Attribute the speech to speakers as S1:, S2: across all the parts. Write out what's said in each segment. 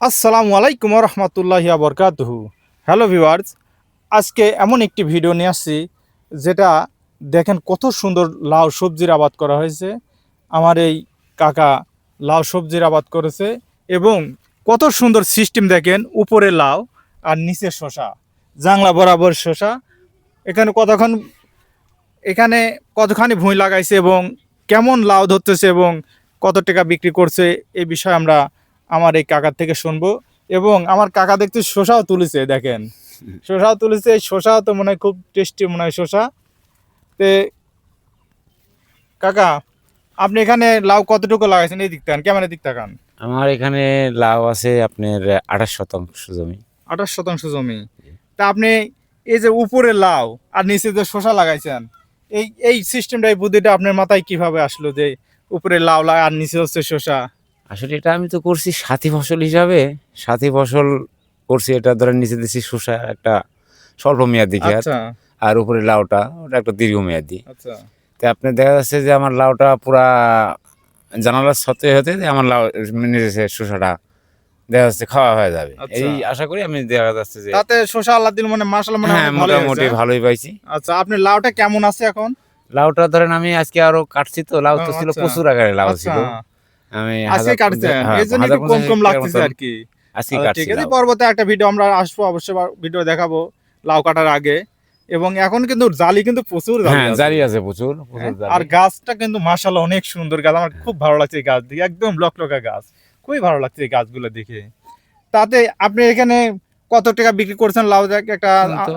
S1: আসসালামু আলাইকুম রহমতুল্লাহি বরকাতুহু। হ্যালো ভিউয়ার্স, আজকে এমন একটি ভিডিও নিয়ে আসছি যেটা দেখেন কত সুন্দর লাউ সবজির আবাদ করা হয়েছে। আমার এই কাকা লাউ সবজির আবাদ করেছে এবং কত সুন্দর সিস্টেম দেখেন, উপরে লাউ আর নিচে শসা, জাংলা বরাবর শসা। এখানে কতখানি ভুঁই লাগাইছে এবং কেমন লাউ ধরতেছে এবং কত টাকা বিক্রি করছে, এই বিষয়ে আমরা আমার এই কাকার থেকে শুনবো। এবং আমার কাকা দেখতে শসাও তুলেছে, দেখেন শসাও তুলেছে। এই শসাও তো মনে হয় খুব টেস্টি মনে হয় শসা। তে কাকা, আপনি এখানে লাউ কতটুকু লাগাইছেন? এই দিক তাকান, ক্যামেরার দিক তাকান।
S2: আমার এখানে লাউ আছে আপনার 28% জমি।
S1: 28% জমি। তা আপনি এই যে উপরে লাউ আর নিচে যে শসা লাগাইছেন, এই এই সিস্টেমটা, এই বুদ্ধিটা আপনার মাথায় কিভাবে আসলো যে উপরে লাউ আর নিচে হচ্ছে শসা?
S2: আসলে এটা আমি তো করছি সাথী ফসল হিসাবে। সাথী ফসল করছি, এটা ধরেন নিচে দিচ্ছি শসা একটা স্বল্প মেয়াদি খেত,
S1: আচ্ছা
S2: আর উপরে লাউটা ওটা একটা দীর্ঘমেয়াদী।
S1: আচ্ছা
S2: তো আপনি দেখা যাচ্ছে যে আমার লাউটা পুরা জানালার সত্ত্বে হতে যে আমার লাউ নিজে শসাটা দেখা যাচ্ছে খাওয়া হয়ে যাবে,
S1: আচ্ছা।
S2: এই আশা করি। আমি দেখা যাচ্ছে যে
S1: তাতে শসা আল্লাহ দিল মানে মাশাআল্লাহ মানে
S2: হ্যাঁ,
S1: অনেক ভালোই
S2: মোটামুটি
S1: হয়েছে।
S2: ভালোই পাইছি।
S1: আচ্ছা, আপনি লাউটা কেমন আছে এখন?
S2: লাউটা ধরেন আমি আজকে আরো কাটছি, তো লাউ তো ছিল
S1: আচ্ছা
S2: প্রচুর আকারে লাউ
S1: আচ্ছা।
S2: ছিল। আমি
S1: আজকে কাটছেন, এই জন্য একটু কম কম লাগতেছে আর কি।
S2: আজকে
S1: আচ্ছা, ঠিক
S2: কাটছি
S1: আছে,
S2: লাউ।
S1: পরবর্তী একটা ভিডিও আমরা আসবো, অবশ্যই ভিডিও দেখাবো লাউ কাটার আগে। এবং এখন কিন্তু জালি কিন্তু প্রচুর জালি
S2: হ্যাঁ,
S1: আছে।
S2: জারি আছে প্রচুর
S1: হ্যাঁ,
S2: জারি।
S1: আর গাছটা কিন্তু মাশাআল্লাহ অনেক সুন্দর গাছ, আমার খুব ভালো লাগছে এই গাছ দেখে, একদম লকলকা গাছ, খুবই ভালো লাগছে এই গাছগুলো দেখে। তাতে আপনি এখানে কত টাকা বিক্রি করছেন লাউ? একটা
S2: এখন তো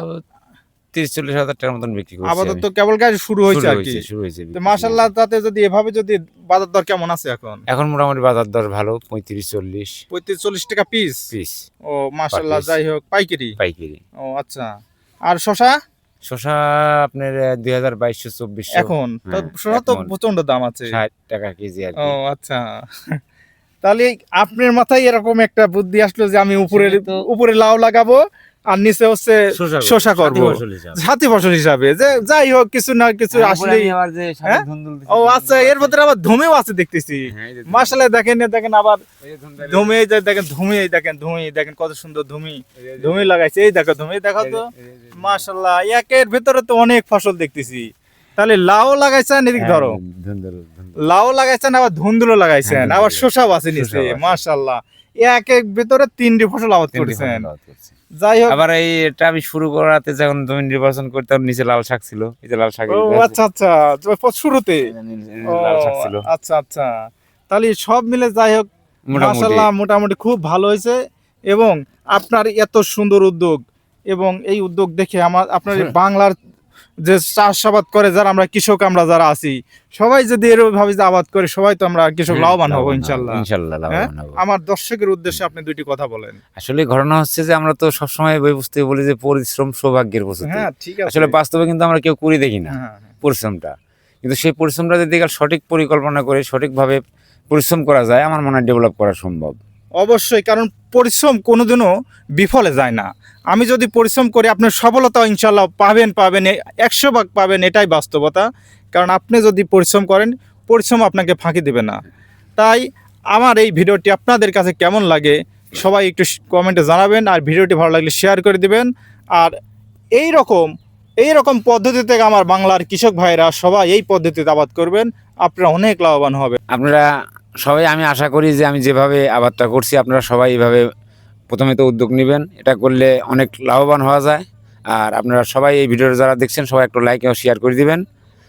S2: 30-40 হাজার টাকার মতন বিক্রি করছি
S1: আপাতত
S2: আমি।
S1: কেবল গাছ শুরু হয়েছে আর কি।
S2: শুরু হয়েছে
S1: তো
S2: বিক্রি শুরু
S1: মাশাআল্লাহ,
S2: হয়েছে।
S1: তাতে যদি এভাবে যদি বাজার দর কেমন আছে এখন?
S2: এখন মোটামুটি বাজার দর ভালো, 35-40
S1: 35-40 টাকা পিস।
S2: পিস
S1: ও মাশাআল্লাহ,
S2: piece।
S1: যাই হোক পাইকারি।
S2: পাইকারি।
S1: ও আচ্ছা। আর শসা
S2: শসা আপনার 2200-2400।
S1: এখন তো,
S2: হ্যাঁ,
S1: শসা তো
S2: এক মণ
S1: প্রচন্ড দাম আছে।
S2: 60 টাকা কেজি আর
S1: ও
S2: কি।
S1: আচ্ছা। তাহলে আপনার মাথায় এরকম একটা বুদ্ধি আসলো যে আমি উপরে
S2: আসলে তো
S1: উপরে লাউ লাগাবো আর নিচে হচ্ছে শসা করব,
S2: সাথী ফসল হিসাবে।
S1: সাথী ফসল হিসাবে। যে যাই হোক, কিছু না কিছু
S2: হ্যাঁ, উপরে
S1: আসলেই।
S2: আমি আবার যে
S1: হ্যাঁ?
S2: সাথে ধুন্দুল দিছি,
S1: ও আচ্ছা,
S2: ধুন্দুল
S1: এর
S2: আছে।
S1: ভিতরে আবার ধুমেও আছে দেখতেছি।
S2: হ্যাঁ, এই যে
S1: মাশাআল্লাহ, দেখেন দেখেন আবার
S2: এই যে ধুন্দুল,
S1: ধুমি, এই যে দেখেন ধুমি, এই দেখেন ধুমি, দেখেন কত সুন্দর ধুমি, ধুমি লাগাইছে। এই দেখো ধুমি, দেখো তো মাশাআল্লাহ, একের ভিতরে তো অনেক ফসল দেখতেছি। তাহলে লাউ লাগাইছেন, এদিক ধরো, লাউ লাগাইছেন, আবার ধুন্দুলও লাগাইছেন,
S2: হ্যাঁ,
S1: আবার
S2: ধুন্দুল
S1: শসাও আছে নিচে।
S2: শসাও আছে।
S1: মাশাআল্লাহ, এক এক ভিতরে তিনটি ফসল আবাদ করেছেন। যাই হোক,
S2: আবার এই এটা আমি শুরু করাতে যখন জমি নির্বাচন করতাম, নিচে লাল শাক ছিল, এই যে লাল শাক,
S1: ও আচ্ছা আচ্ছা, তো শুরুতে। ও
S2: লাল শাক ছিল
S1: আচ্ছা আচ্ছা। তাহলে সব মিলে যাই হোক
S2: মোটামুটি।
S1: মাশাআল্লাহ মোটামুটি খুব ভালো হয়েছে। এবং আপনার এত সুন্দর উদ্যোগ, এবং এই উদ্যোগ দেখে আপনার এই বাংলার যে চাষাবাদ করে যারা আমরা কৃষক, আমরা যারা আছি, সবাই যদি এরকম ভাবে যে আবাদ করে, সবাই তো আমরা কৃষক লাভবান হবো ইনশাল্লাহ।
S2: ইনশাল্লাহ
S1: হ্যাঁ,
S2: লাভবান হবো।
S1: আমার দর্শকের উদ্দেশ্যে আপনি দুইটি কথা বলেন।
S2: আসলে ঘটনা হচ্ছে যে আমরা তো সবসময় বই পুস্তকে বলি যে পরিশ্রম সৌভাগ্যের প্রস্তুতি।
S1: হ্যাঁ ঠিক আছে।
S2: আসলে বাস্তবে কিন্তু আমরা কেউ করে দেখি না
S1: হ্যাঁ, হ্যাঁ।
S2: পরিশ্রমটা। কিন্তু সেই পরিশ্রমটা যদি সঠিক পরিকল্পনা করে সঠিকভাবে পরিশ্রম করা যায়, আমার মনে হয় ডেভেলপ করা সম্ভব।
S1: অবশ্যই, কারণ পরিশ্রম কোনোদিনও বিফলে যায় না। আমি যদি পরিশ্রম করি, আপনার সফলতা ইনশাল্লাহ পাবেন, 100 ভাগ পাবেন, এটাই বাস্তবতা। কারণ আপনি যদি পরিশ্রম করেন, পরিশ্রম আপনাকে ফাঁকি দেবে না। তাই আমার এই ভিডিওটি আপনাদের কাছে কেমন লাগে সবাই একটু কমেন্টে জানাবেন, আর ভিডিওটি ভালো লাগলে শেয়ার করে দিবেন। আর এই রকম পদ্ধতিতে আমার বাংলার কৃষক ভাইরা সবাই এই পদ্ধতিতে আবাদ করবেন, আপনারা অনেক লাভবান হবে।
S2: আপনারা সবাই, আমি আশা করি যে আমি যেভাবে আবাদটা করছি, আপনারা সবাই এইভাবে প্রথমে তো উদ্যোগ নেবেন। এটা করলে অনেক লাভবান হওয়া যায়। আর আপনারা সবাই এই ভিডিওটা যারা দেখছেন, সবাই একটু লাইক ও শেয়ার করে দিবেন,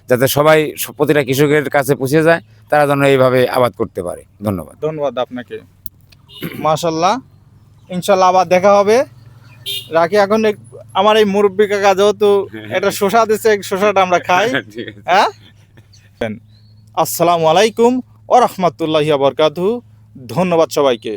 S2: যাতে সবাই প্রতিটা কৃষকের কাছে পৌঁছে যায়, তারা যেন এইভাবে আবাদ করতে পারে। ধন্যবাদ।
S1: ধন্যবাদ আপনাকে। মাশাল্লাহ, ইনশাল্লাহ আবার দেখা হবে। রাখি এখন। আমার এই মুরব্বী কাকা যেহেতু একটা শসা দিচ্ছে, শসাটা আমরা খাই। হ্যাঁ, আসসালামু আলাইকুম ওয়া রাহমাতুল্লাহি ওয়া বারাকাতুহু। ধন্যবাদ সবাইকে।